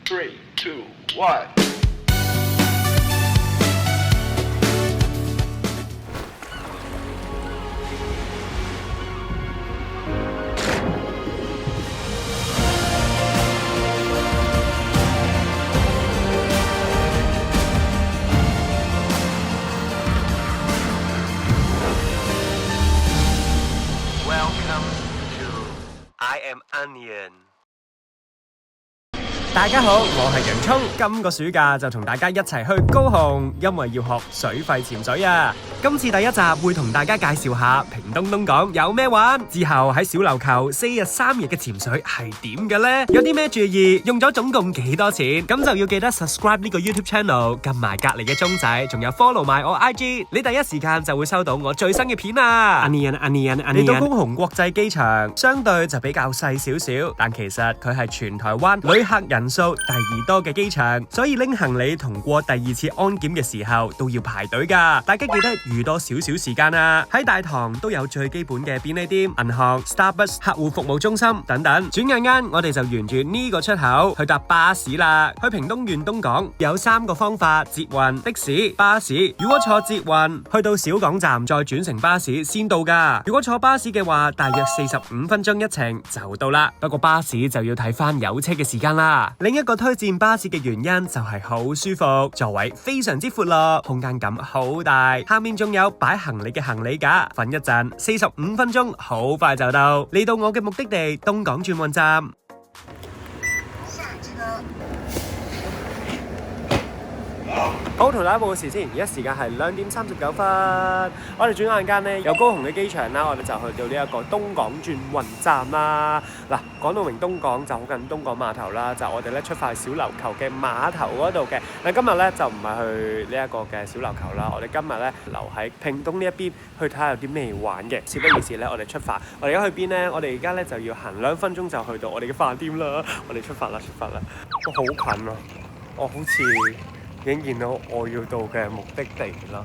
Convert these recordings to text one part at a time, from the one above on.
3, 2, 1. Welcome to I am Onion。大家好，我係洋葱。今個暑假就同大家一齊去高雄，因為要學水肺潛水啊！今次第一集會同大家介紹下屏東東港有咩玩，之後喺小琉球4日3夜嘅潛水係點嘅呢？有啲咩注意？用咗總共幾多錢？咁就要記得 subscribe 呢個 YouTube channel， 撳埋隔離嘅鐘仔，仲有 follow 埋我 IG， 你第一時間就會收到我最新嘅片啊！嚟到高雄國際機場，相對就比較細少少，但其實佢係全台灣旅客人數第2多嘅機場，所以拎行李同過第2次安檢嘅時候都要排隊㗎。大家記得預多少少時間啊！喺大堂都有最基本嘅便利店、銀行、Starbucks 客戶服務中心等等。轉眼間，我哋就沿住呢個出口去搭巴士啦。去屏東縣東港有3個方法：捷運、的士、巴士。如果坐捷運，去到小港站再轉乘巴士先到㗎。如果坐巴士嘅話，大約45分鐘一程就到啦。不過巴士就要睇返有車嘅時間啦。另一個推薦巴士嘅原因就係好舒服，座位非常之闊落，空間感好大。下面仲有擺行李嘅行李架，瞓一陣45分鐘好快就到。嚟到我嘅目的地東港轉運站。好，同大家報個時先，而家時間係2點39分。我哋轉眼間呢，由高雄嘅機場啦，我哋就去到呢一個東港轉運站啦。嗱，講到明東港就好近東港碼頭啦，就我哋咧出發去小琉球嘅碼頭嗰度嘅。嗱，今日咧就唔係去呢一個嘅小琉球啦，我哋今日咧留喺屏東呢一邊去睇下有啲咩玩嘅。事不宜遲咧，我哋出發。我哋而家去邊呢？我哋而家咧就要行2分鐘就去到我哋嘅飯店啦。我哋出發啦！好近啊！我好似已經見到我要到嘅目的地啦，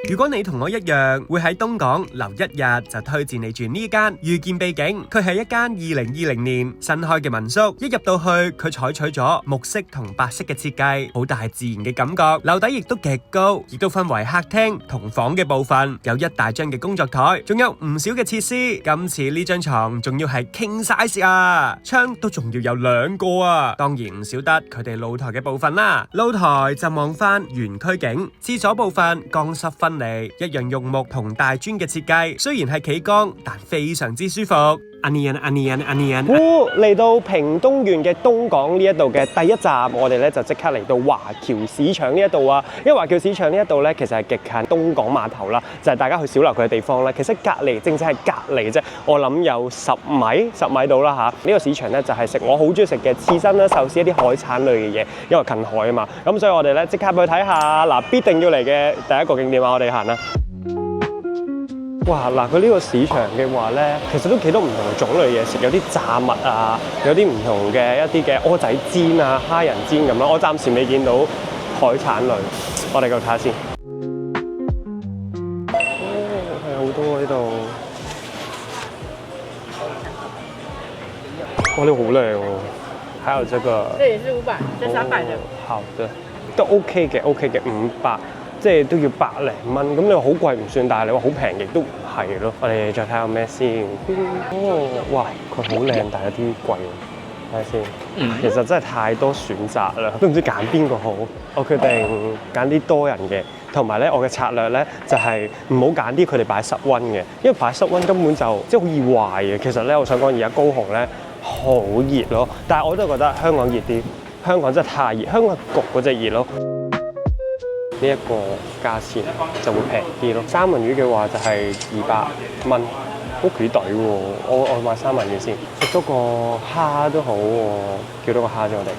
如果你同我一樣會喺東港留1日，就推薦你住呢間遇見秘境。佢係一間2020年新開嘅民宿，一入到去佢採取咗木色同白色嘅設計，好大自然嘅感覺。樓底亦都極高，亦都分為客廳同房嘅部分，有1大張嘅工作台，仲有唔少嘅設施。今次呢張床仲要係 king size 啊，窗都仲要有2個啊。當然唔少得佢哋露台嘅部分啦，露台就望翻園區景。廁所部分乾濕分離，一樣用木同大磚嘅設計，雖然係企缸，但非常之舒服。嚟到屏東縣嘅東港呢一度嘅第一站，我哋咧就即刻嚟到華僑市場呢一度啊！因為華僑市場呢一度咧，其實係極近東港碼頭啦，就係大家去小琉球嘅地方啦。其實隔離，正正係隔離啫，我諗有10米到啦嚇。呢個市場咧就係食我好中意食嘅刺身啦、壽司一啲海產類嘅嘢，因為近海啊嘛。咁所以我哋咧即刻去睇下嗱，必定要嚟嘅第一個景點啊！我哋行啦。哇！嗱，佢呢個市場嘅話咧，其實都幾多唔同種類嘢食，有啲炸物啊，有啲唔同嘅一啲嘅蚵仔煎啊、蝦仁煎咁啦。我暫時未見到海產類，我哋過去睇下先。係好多呢度。哇！呢個好靚喎，還有這個。這也是500，這300的。好的，都 OK 嘅，500。即係都要100零蚊，咁你話好貴唔算，但係你話好平亦都唔係咯。我哋再睇下咩先。哇，佢好靚，但係有啲貴。睇下先。其實真係太多選擇啦，都唔知揀邊個好。我決定揀啲多人嘅，同埋咧我嘅策略咧就係唔好揀啲佢哋擺室溫嘅，因為擺室溫根本就即係好易壞嘅。其實咧，我想講而家高雄咧好熱咯，但係我都覺得香港熱啲，香港真係太熱，香港焗嗰隻熱咯。呢一個價錢就會平啲咯。三文魚嘅話就係200蚊，都幾抵喎。我買三文魚先，食多個蝦都好喎，叫多個蝦咗我哋。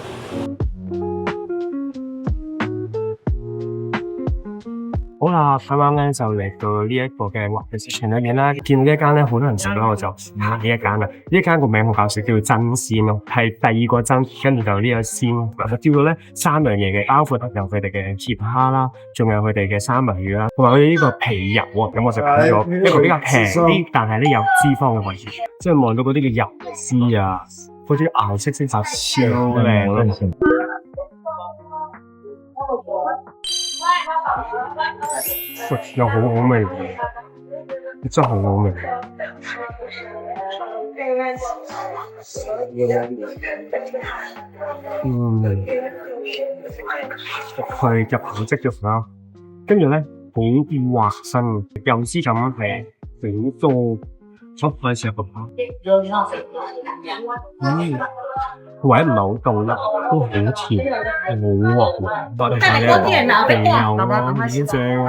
好啦，啱啱咧就嚟到呢一個嘅華人市場裏面啦，見到呢一間咧好多人食啦，我就試下呢一間啦。呢一間個名好搞笑，叫做真鮮咯，係第二個真，跟住就呢個鮮，叫做咧3樣嘢嘅，包括有佢哋嘅鐵蝦啦，仲有佢哋嘅三文魚啦，同埋佢哋呢個皮油啊，咁我就揀咗一個比較平啲，但係咧有脂肪嘅位置，即係望到嗰啲嘅油脂啊，嗰啲顏色就超靚咯。又好好味，真係好好味。佢入口即咗啦，跟住咧好滑身，油脂感係好多。好，我哋試下個包。位唔係好凍啦，都好甜，好滑。我哋睇呢個地油啊，好正啊！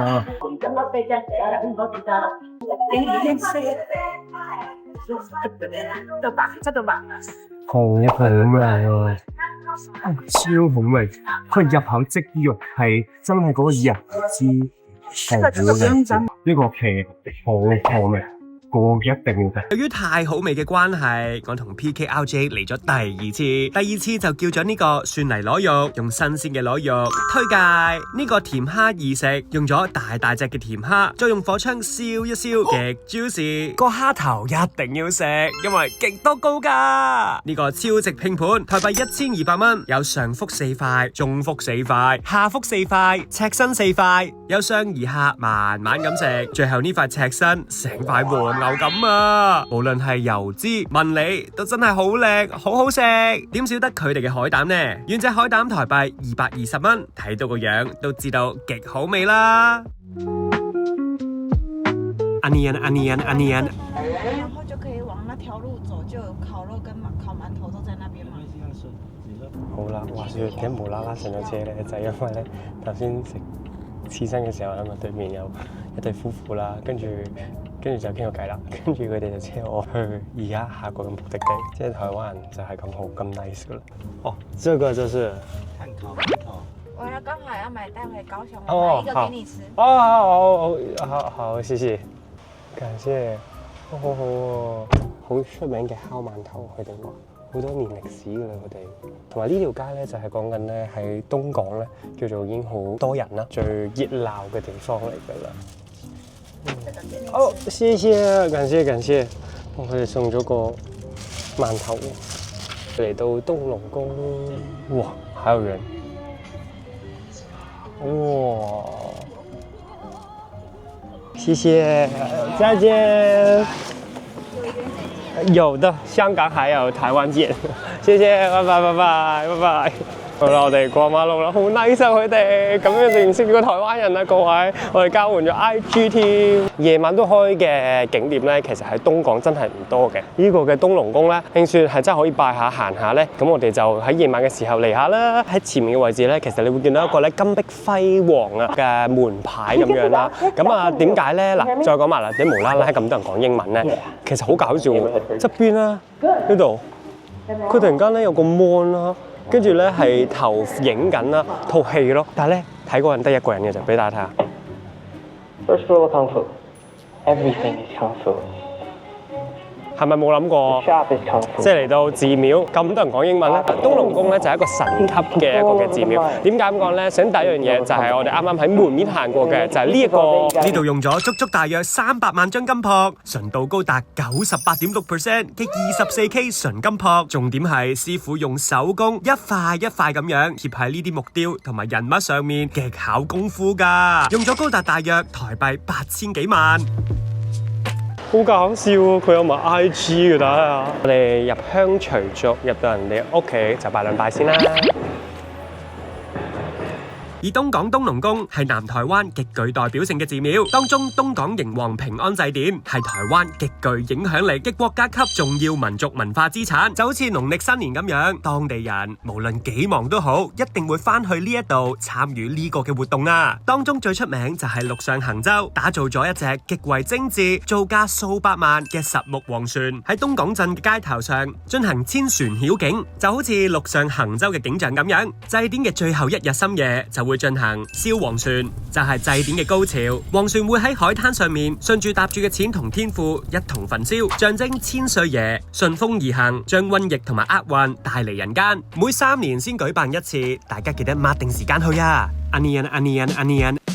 好好味啊，超好味！佢入口即肉係真係嗰個油脂係好靚，呢個皮好味。一定要嘅。由於太好味嘅關係，我同 PKRJ 嚟咗第二次就叫咗呢個蒜泥螺肉，用新鮮嘅螺肉。推介呢個甜蝦易食，用咗大隻嘅甜蝦，再用火槍燒一燒，極 juicy。個蝦頭一定要食，因為極多膏㗎。呢個超值拼盤，台幣1200蚊，有上腹4塊，中腹4塊，下腹4塊，赤身4塊，有上而下慢慢咁食，最後呢塊赤身成塊黃牛咁啊！無論係油脂、紋理，都真係好靚，好好食。點少得佢哋嘅海膽呢？原隻海膽台幣220蚊，睇到個樣都知道極好味啦。Onion。然後就可以往那條路走，就有烤肉跟烤饅頭都在那邊嘛。好啦，話説點解無啦啦上咗車咧？就係因為咧頭先食刺身嘅時候啦，嘛對面有一對夫婦啦，跟住就傾個偈啦，跟住佢哋就車我去而家下個嘅目的地，即係台灣人就係咁好咁 nice 噶啦。哦，這個就是炭烤饅頭。我要剛好要買帶回高雄，我買一個給你吃。好，謝謝，感謝。好出名嘅烤饅頭，佢哋話好多年歷史㗎啦，佢哋。同埋呢條街咧就係講緊咧喺東港咧叫做已經好多人啦，最熱鬧嘅地方嚟㗎啦。哦，謝謝，感謝。我佢哋送咗個饅頭嚟到東龍宮，哇，還有人，哇，謝謝，再見。有的，香港還有台灣見，謝謝，拜拜。好啦，我哋過馬路啦，好 nice 啊佢哋，咁樣就認識咗個台灣人啦，各位，我哋交換咗 IG 添。夜晚都開嘅景點咧，其實喺東港真係唔多嘅。呢個嘅東龍宮咧，聽說係真係可以拜下行下咧。咁我哋就喺夜晚嘅時候嚟下啦。喺前面嘅位置咧，其實你會見到一個咧金碧輝煌啊嘅門牌咁樣啦。咁啊點解咧？嗱，再講埋啦，點無啦啦喺咁多人講英文咧？其實好搞笑喎，側邊啦呢度，佢突然間咧有個 mon 啦。跟住咧係投影緊啦套戲咯，但係咧睇嗰人得一個人嘅就俾大家睇下。First rule of Kung Fu, everything is Kung Fu。係咪冇諗過？即係嚟到寺廟咁多人講英文咧，東龍宮咧就係一個神級嘅一個嘅寺廟。點解咁講咧？首先第一樣嘢就係我哋啱啱喺門面行過嘅，就係呢一個。呢度用咗足大約300萬張金箔，純度高達98.6% 嘅24K 純金箔。重點係師傅用手工一塊一塊咁樣貼喺呢啲木雕同埋人物上面，極考功夫㗎。用咗高達大約台幣8000幾萬。好搞笑喎！佢有埋 IG 嘅，睇下。我哋入鄉隨俗，入到人哋屋企就拜兩拜先啦。而東港東龍宮係南台灣極具代表性嘅寺廟，當中東港迎王平安祭典係台灣極具影響力嘅國家級重要民族文化資產，就好似農曆新年咁樣，當地人無論幾忙都好，一定會翻去呢一度參與呢個嘅活動啊！當中最出名就係陸上行舟，打造咗一隻極為精緻、造價數百萬嘅實木黃船，喺東港鎮嘅街頭上進行千船曉景，就好似陸上行舟嘅景象咁樣。祭典嘅最後一日深夜就會進行燒黃船，就係祭典嘅高潮。黃船會喺海灘上面順住搭住嘅錢同天父一同焚燒，象徵千歲爺順風而行，將瘟疫同埋厄運帶嚟人間。每3年先舉辦一次，大家記得抹定時間去啊！Onion。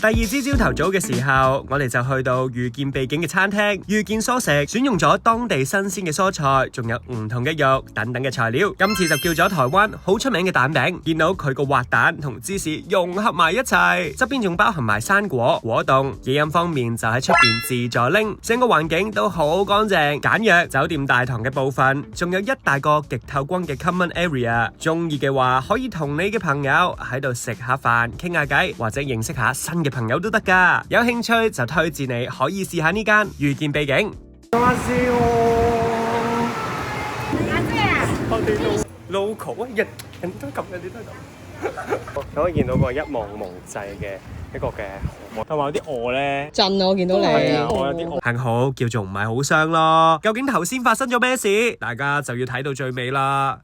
第二朝朝頭早嘅時候，我哋就去到遇見秘境嘅餐廳，遇見蔬食，選用咗當地新鮮嘅蔬菜，仲有唔同嘅肉等等嘅材料。今次就叫咗台灣好出名嘅蛋餅，見到佢個滑蛋同芝士融合埋一齊，側邊仲包含埋生果果凍。野飲方面就喺出邊自助拎，成個環境都好乾淨簡約。酒店大堂嘅部分仲有一大個極透光嘅 common area， 中意嘅話可以同你嘅朋友喺度食下飯傾下偈，或者認識下新嘅朋友都得噶。有興趣就推薦你可以試下呢間遇見秘境。local 啊，人都咁，人哋都咁。可以見到個一望無際嘅一個嘅河，同埋有啲鵝咧震啊！我見到你，係啊，我有啲鵝。幸好叫做唔係好傷咯。究竟頭先發生咗咩事？大家就要睇到最尾啦。